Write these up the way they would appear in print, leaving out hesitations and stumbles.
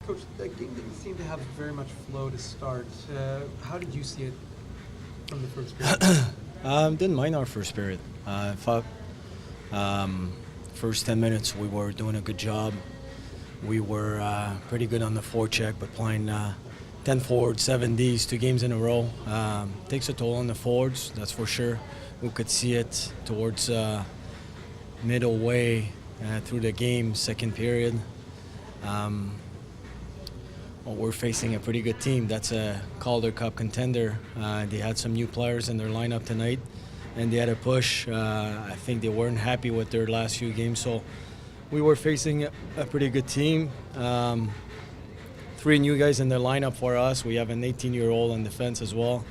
Coach, that game didn't seem to have very much flow to start. How did you see it from the first period? Didn't mind our first period. I thought first 10 minutes we were doing a good job. We were pretty good on the forecheck, but playing 10 forwards, 7 Ds, 2 games in a row takes a toll on the forwards, that's for sure. We could see it towards middle way through the game, second period. Well, we're facing a pretty good team. That's a Calder Cup contender. They had some new players in their lineup tonight, and they had a push. I think they weren't happy with their last few games, so we were facing a pretty good team. 3 new guys in their lineup for us. We have an 18-year-old on defense as well.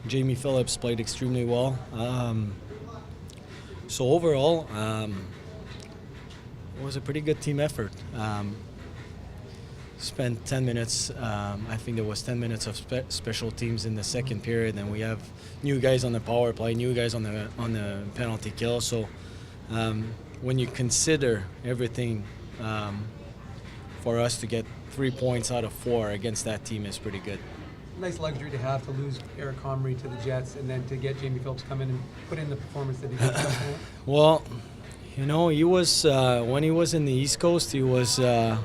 Jamie Phillips played extremely well. So overall, it was a pretty good team effort. Spent 10 minutes, I think there was 10 minutes of special teams in the second period, and we have new guys on the power play, new guys on the penalty kill. So when you consider everything, for us to get 3 points out of 4 against that team is pretty good. Nice luxury to have to lose Eric Comrie to the Jets and then to get Jamie Phillips come in and put in the performance that he did. Well, you know, he was when he was in the East Coast, he was an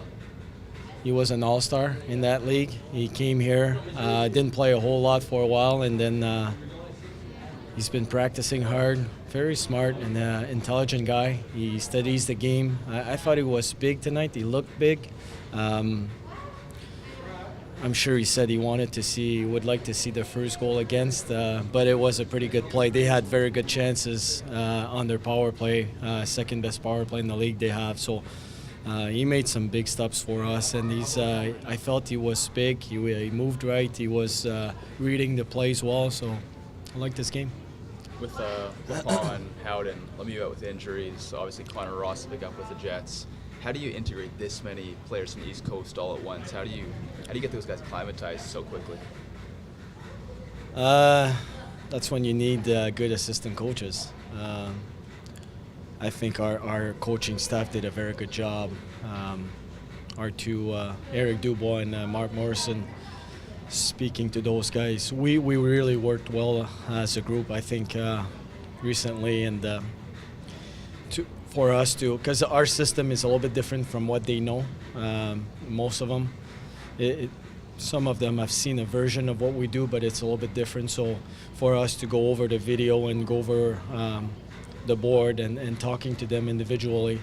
all-star in that league. He came here, didn't play a whole lot for a while, and then he's been practicing hard. Very smart and intelligent guy. He studies the game. I thought he was big tonight. He looked big. I'm sure he said he would like to see the first goal against, but it was a pretty good play. They had very good chances on their power play, second best power play in the league they have. So he made some big stops for us, and I felt he was big. He moved right. He was reading the plays well. So I like this game. With Laurent and Howden, Lemieux out with injuries, obviously Connor Ross to pick up with the Jets. How do you integrate this many players from the East Coast all at once? How do you get those guys acclimatized so quickly? That's when you need good assistant coaches. I think our coaching staff did a very good job. Our two, Eric Dubois and Mark Morrison, speaking to those guys, we really worked well as a group, I think, recently, and for us to, because our system is a little bit different from what they know, most of them. Some of them have seen a version of what we do, but it's a little bit different. So for us to go over the video and go over the board and talking to them individually,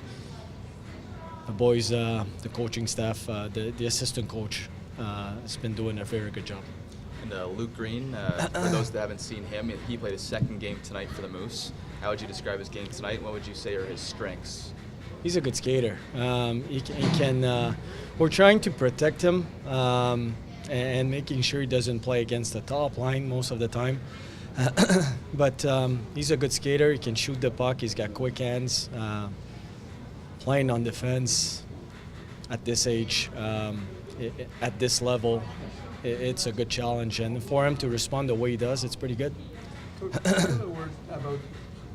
the boys, the coaching staff, the assistant coach has been doing a very good job. And Luke Green, for those that haven't seen him, he played his second game tonight for the Moose. How would you describe his game tonight? What would you say are his strengths? He's a good skater. He can. We're trying to protect him and making sure he doesn't play against the top line most of the time. But he's a good skater. He can shoot the puck. He's got quick hands. Playing on defense at this age, at this level, it's a good challenge. And for him to respond the way he does, it's pretty good. Coach, a word about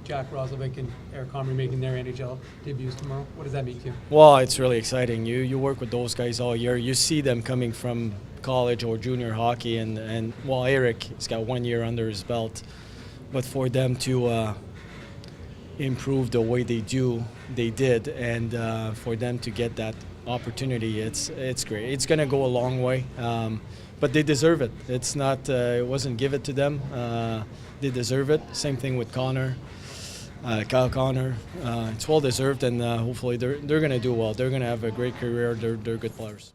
Jack Roslovic and Eric Comrie making their NHL debuts tomorrow. What does that mean to you? Well, it's really exciting. You work with those guys all year. You see them coming from college or junior hockey, and well, Eric has got 1 year under his belt. But for them to improve the way they did, and for them to get that opportunity, it's great. It's going to go a long way, but they deserve it. It's not. It wasn't given to them. They deserve it. Same thing with Connor. Kyle Connor, it's well deserved, and hopefully they're going to do well. They're going to have a great career. They're good players.